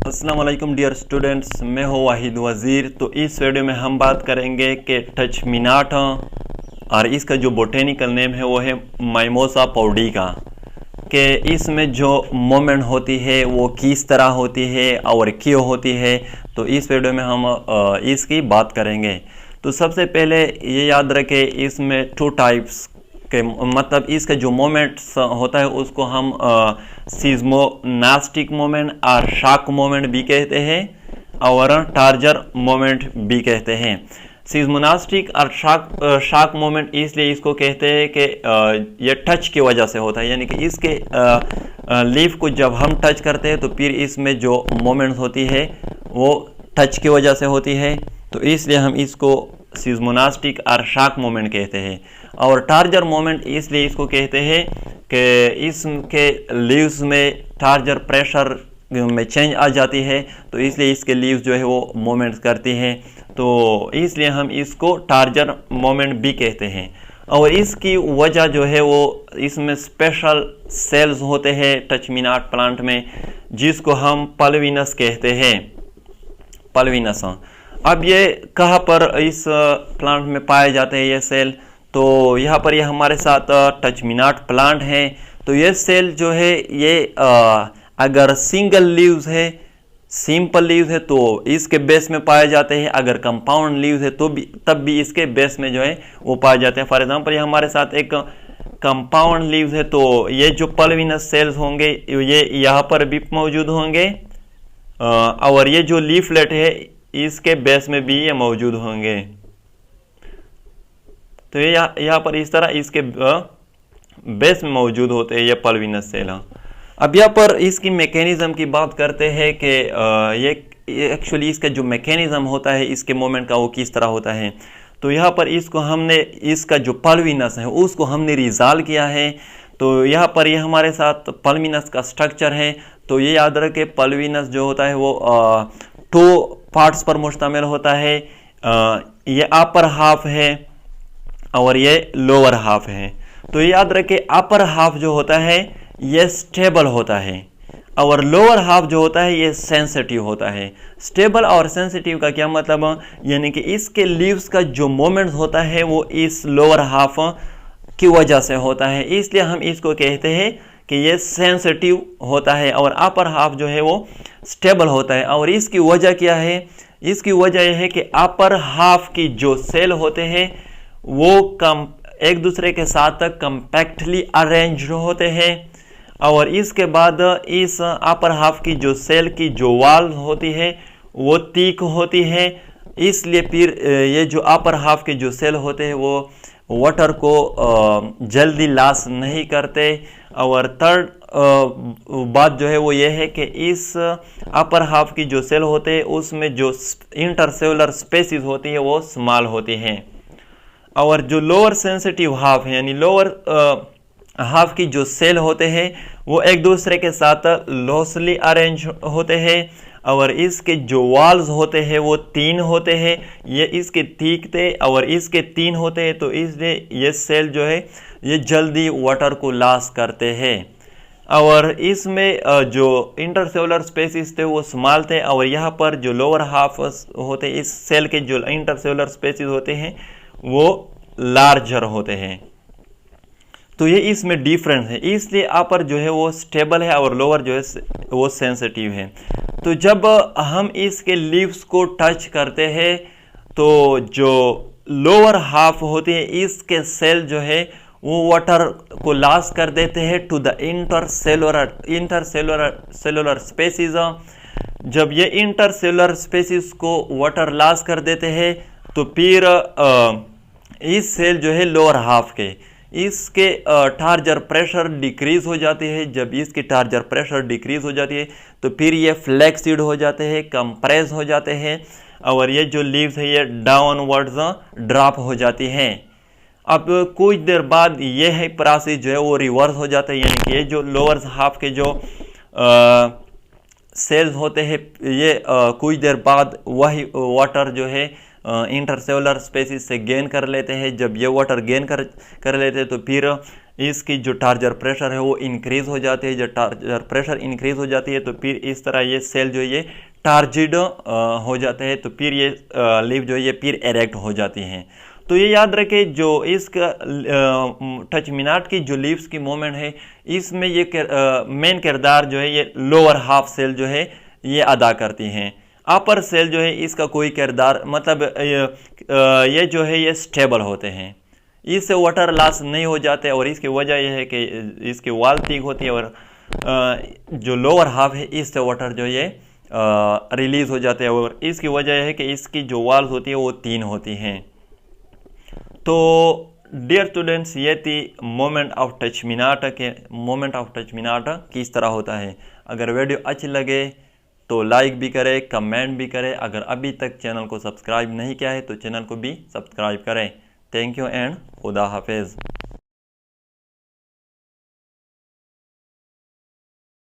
अस्सलाम वालेकुम dear students, मैं हूँ वाहिद वज़ीर। तो इस वीडियो में हम बात करेंगे कि टचमिनाट और इसका जो बोटेनिकल नेम है वो है माइमोसा पौडिका, कि इसमें जो मोमेंट होती है वो किस तरह होती है और क्यों होती है। तो इस वीडियो में हम इसकी बात करेंगे। तो सबसे पहले ये याद रखें, इसमें टू टाइप्स के मतलब इसका जो मोमेंट्स होता है उसको हम सीज़मोनास्टिक मोमेंट और शॉक मोमेंट भी कहते हैं और टार्जर मोमेंट भी कहते हैं। सीज़मोनास्टिक और शॉक मोमेंट इसलिए इसको कहते हैं कि ये टच की वजह से होता है, यानी कि इसके लीफ को जब हम टच करते हैं तो फिर इसमें जो मोमेंट्स होती है वो टच की वजह से होती है। तो इसलिए हम इसको सीज़मोनास्टिक और शॉक मोमेंट कहते हैं। और टार्जर मोमेंट इसलिए इसको कहते हैं कि इसके लीव्स में टार्जर प्रेशर में चेंज आ जाती है, तो इसलिए इसके लीव्स जो है वो मोमेंट्स करती हैं, तो इसलिए हम इसको टार्जर मोमेंट भी कहते हैं। और इसकी वजह जो है वो इसमें स्पेशल सेल्स होते हैं टचमिनाट प्लांट में, जिसको हम पल्विनस कहते हैं, पल्विनस। अब ये कहाँ पर इस प्लांट में पाए जाते हैं ये सेल? तो यहाँ पर ये हमारे साथ टचमिनाट प्लांट है। तो ये सेल जो है ये अगर सिंगल लीव्स है, सिंपल लीव्स है तो इसके बेस में पाए जाते हैं। अगर कंपाउंड लीव्स है तो भी तब भी इसके बेस में जो है वो पाए जाते हैं। फॉर एग्जांपल ये हमारे साथ एक कंपाउंड लीव्स है, तो ये जो पल्विनस सेल्स होंगे ये यहाँ पर भी मौजूद होंगे और ये जो लीफलेट है इसके बेस में भी ये मौजूद होंगे। तो ये यहाँ पर इस तरह इसके बेस में मौजूद होते हैं ये पल्विनस सेल। अब यहाँ पर इसकी मैकेनिज्म की बात करते हैं कि ये एक्चुअली इसका जो मैकेनिज्म होता है इसके मोमेंट का वो किस तरह होता है। तो यहाँ पर इसको हमने इसका जो पल्विनस है उसको हमने रिजॉल्व किया है। तो यहाँ पर ये हमारे साथ पल्विनस का स्ट्रक्चर है। तो ये याद रखें, पल्विनस जो होता है वो टू पार्ट्स पर मुश्तमिल होता है। ये अपर हाफ है और ये लोअर हाफ है। तो ये याद रखें, अपर हाफ जो होता है ये स्टेबल होता है और लोअर हाफ जो होता है ये सेंसिटिव होता है। स्टेबल और सेंसिटिव का क्या मतलब, यानी कि इसके लीव्स का जो मोमेंट होता है वो इस लोअर हाफ की वजह से होता है, इसलिए हम इसको कहते हैं कि ये सेंसिटिव होता है। और अपर हाफ जो है वो स्टेबल होता है। और इसकी वजह क्या है? इसकी वजह यह है कि अपर हाफ की जो सेल होते हैं वो एक दूसरे के साथ कंपैक्टली अरेंज होते हैं। और इसके बाद इस अपर हाफ की जो सेल की जो वॉल होती है वो तीक होती है, इसलिए फिर ये जो अपर हाफ के जो सेल होते हैं वो वाटर को जल्दी लॉस नहीं करते। और थर्ड बात जो है वो ये है कि इस अपर हाफ की जो सेल होते हैं उसमें जो इंटरसेलुलर स्पेसिस होती है वो स्मॉल होती हैं। और जो लोअर सेंसिटिव हाफ है, यानी लोअर हाफ की जो सेल होते हैं वो एक दूसरे के साथ लॉसली अरेंज होते हैं। और इसके जो वॉल्स होते हैं वो 3 होते हैं, ये इसके ठीक थे और इसके 3 होते हैं, तो इसलिए ये सेल जो है ये जल्दी वाटर को लॉस करते हैं। और इसमें जो इंटरसेलुलर स्पेसिस थे वो स्मॉल थे और यहाँ पर जो लोअर हाफ होते हैं, इस सेल के जो इंटरसेलुलर स्पेसिस होते हैं वो लार्जर होते हैं। तो ये इसमें डिफरेंस है, इसलिए अपर जो है वो स्टेबल है और लोअर जो है वो सेंसिटिव है। तो जब हम इसके लीव्स को टच करते हैं तो जो लोअर हाफ होती है इसके सेल जो है वो वाटर को लॉस कर देते हैं टू द इंटरसेलुलर स्पेसिस। जब ये इंटरसेलुलर स्पेसिस को वाटर लॉस कर देते हैं तो फिर इस सेल जो है लोअर हाफ के इसके टार्जर प्रेशर डिक्रीज हो जाती है। जब इसकी टार्जर प्रेशर डिक्रीज हो जाती है तो फिर ये फ्लैक्सीड हो जाते हैं, कंप्रेस हो जाते हैं और ये जो लीव्स है ये डाउनवर्ड्स ड्रॉप हो जाती हैं। अब कुछ देर बाद ये है प्रोसेस जो है वो रिवर्स हो जाता है, यानी कि ये जो लोअर हाफ के जो सेल्स होते हैं ये कुछ देर बाद वही वाटर जो है इंटरसेलुलर स्पेसिस से गेन कर लेते हैं। जब ये वाटर गेन कर लेते हैं तो फिर इसकी जो टार्जर प्रेशर है वो इंक्रीज हो जाती है। जब टार्जर प्रेशर इंक्रीज हो जाती है तो फिर इस तरह ये सेल जो है ये टार्जिड हो जाते हैं, तो फिर ये लीफ जो है ये फिर एरेक्ट हो जाती हैं। तो ये याद रखें, जो इसका टचमिनाट की जो लीव्स की मूवमेंट है इसमें ये मेन किरदार जो है ये लोअर हाफ सेल जो है ये अदा करती हैं। अपर सेल जो है इसका कोई किरदार, मतलब ये जो है ये स्टेबल होते हैं, इससे वाटर लॉस नहीं हो जाते। और इसकी वजह यह है कि इसकी वॉल थिक होती है और जो लोअर हाफ है इससे वाटर जो ये रिलीज हो जाते हैं। और इसकी वजह यह है कि इसकी जो वॉल्स होती है वो 3 होती हैं। तो डियर स्टूडेंट्स, ये थी मोमेंट ऑफ टचमिनाट के मोमेंट ऑफ टचमिनाट किस तरह होता है। अगर वीडियो अच्छी लगे तो लाइक भी करें, कमेंट भी करें। अगर अभी तक चैनल को सब्सक्राइब नहीं किया है तो चैनल को भी सब्सक्राइब करें। थैंक यू एंड खुदा हाफिज़।